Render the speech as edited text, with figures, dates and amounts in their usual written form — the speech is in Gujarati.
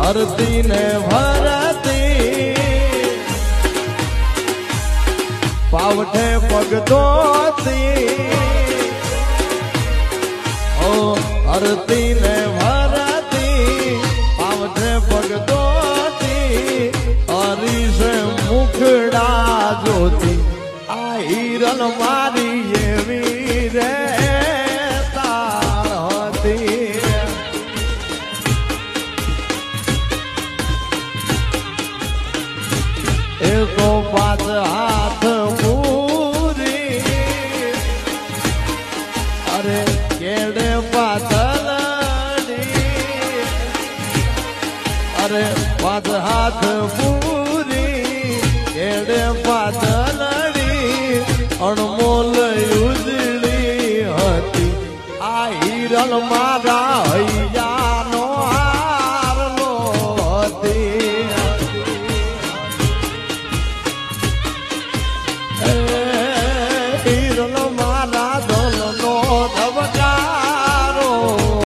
હરતી ને ભરતી પાવઠે પગ ધોતી ઓ હરતી ને ભરતી પાવઠે પગ ધોતી હરીશે મુખડા જોતી આ હિરલ મારી એવી રે પાંચ હાથ પૂરી અરે કેડે પાથલડી અરે પાંચ હાથ પૂરી કેડે પાથલડી અણમોલ ઉજળી હતી આ હિરલ મારા